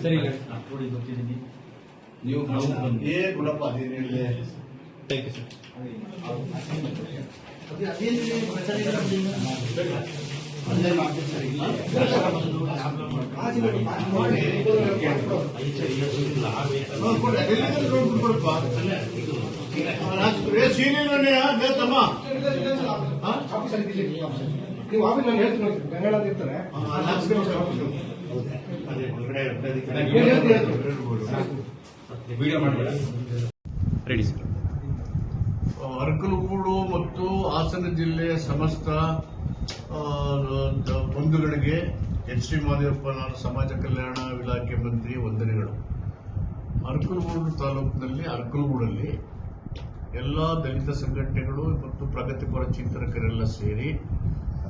ಸರಿ ನೋಡಿ ಗೊತ್ತಿದ್ದೀನಿ ನೀವು ಗುಣಪ್ಪ ಅದೇನಿದೆ. Thank you sir. ನೀವು ಆಫೀಸ್ ನಾನು ಹೇಳ್ತೀನಿ ಬೆಂಗಳೂರು ಇರ್ತಾರೆ ರೆಡಿ ಸರ್. ಅರಕಲಗೂಡು ಮತ್ತು ಹಾಸನ ಜಿಲ್ಲೆಯ ಸಮಸ್ತ ಬಂಧುಗಳಿಗೆ ಎಚ್ ಡಿ ಮಾದೇವಪ್ಪ ನಾನು ಸಮಾಜ ಕಲ್ಯಾಣ ಇಲಾಖೆ ಮಂತ್ರಿ ವಂದನೆಗಳು. ಅರಕಲಗೂಡು ತಾಲೂಕಿನಲ್ಲಿ ಅರಕಲಗೂಡಲ್ಲಿ ಎಲ್ಲ ದಲಿತ ಸಂಘಟನೆಗಳು ಮತ್ತು ಪ್ರಗತಿಪರ ಚಿಂತಕರೆಲ್ಲ ಸೇರಿ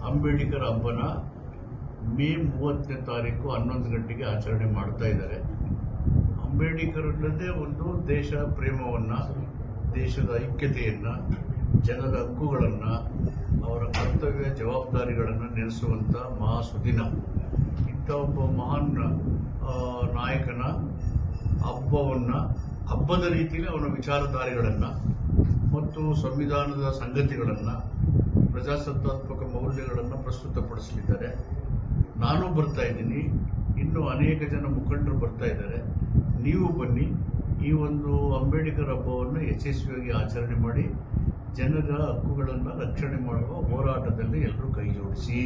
ಅಂಬೇಡ್ಕರ್ ಹಬ್ಬನ ಮೇ 30ನೇ ತಾರೀಕು 11 ಗಂಟೆಗೆ ಆಚರಣೆ ಮಾಡ್ತಾ ಇದ್ದಾರೆ. ಅಂಬೇಡ್ಕರ್ ಅನ್ನೋದೇ ಒಂದು ದೇಶ ಪ್ರೇಮವನ್ನ, ದೇಶದ ಐಕ್ಯತೆಯನ್ನ, ಜನರ ಹಕ್ಕುಗಳನ್ನ, ಅವರ ಕರ್ತವ್ಯ ಜವಾಬ್ದಾರಿಗಳನ್ನು ನೆನೆಸುವಂತ ಮಹಾ ಸುದಿನ. ಇಂಥ ಒಬ್ಬ ಮಹಾನ್ ನಾಯಕನ ಹಬ್ಬದ ರೀತಿಯಲ್ಲಿ ಅವನ ವಿಚಾರಧಾರೆಗಳನ್ನ ಮತ್ತು ಸಂವಿಧಾನದ ಸಂಗತಿಗಳನ್ನ, ಪ್ರಜಾಸತ್ತಾತ್ಮಕ ಮೌಲ್ಯಗಳನ್ನು ಪ್ರಸ್ತುತಪಡಿಸಲಿದ್ದಾರೆ. ನಾನು ಬರ್ತಾ ಇದ್ದೀನಿ, ಇನ್ನು ಅನೇಕ ಜನ ಮುಖಂಡರು ಬರ್ತಾ ಇದ್ದಾರೆ. ನೀವು ಬನ್ನಿ, ಈ ಒಂದು ಅಂಬೇಡ್ಕರ್ ಹಬ್ಬವನ್ನು ಯಶಸ್ವಿಯಾಗಿ ಆಚರಣೆ ಮಾಡಿ ಜನರ ಹಕ್ಕುಗಳನ್ನು ರಕ್ಷಣೆ ಮಾಡುವ ಹೋರಾಟದಲ್ಲಿ ಎಲ್ಲರೂ ಕೈ ಜೋಡಿಸಿ.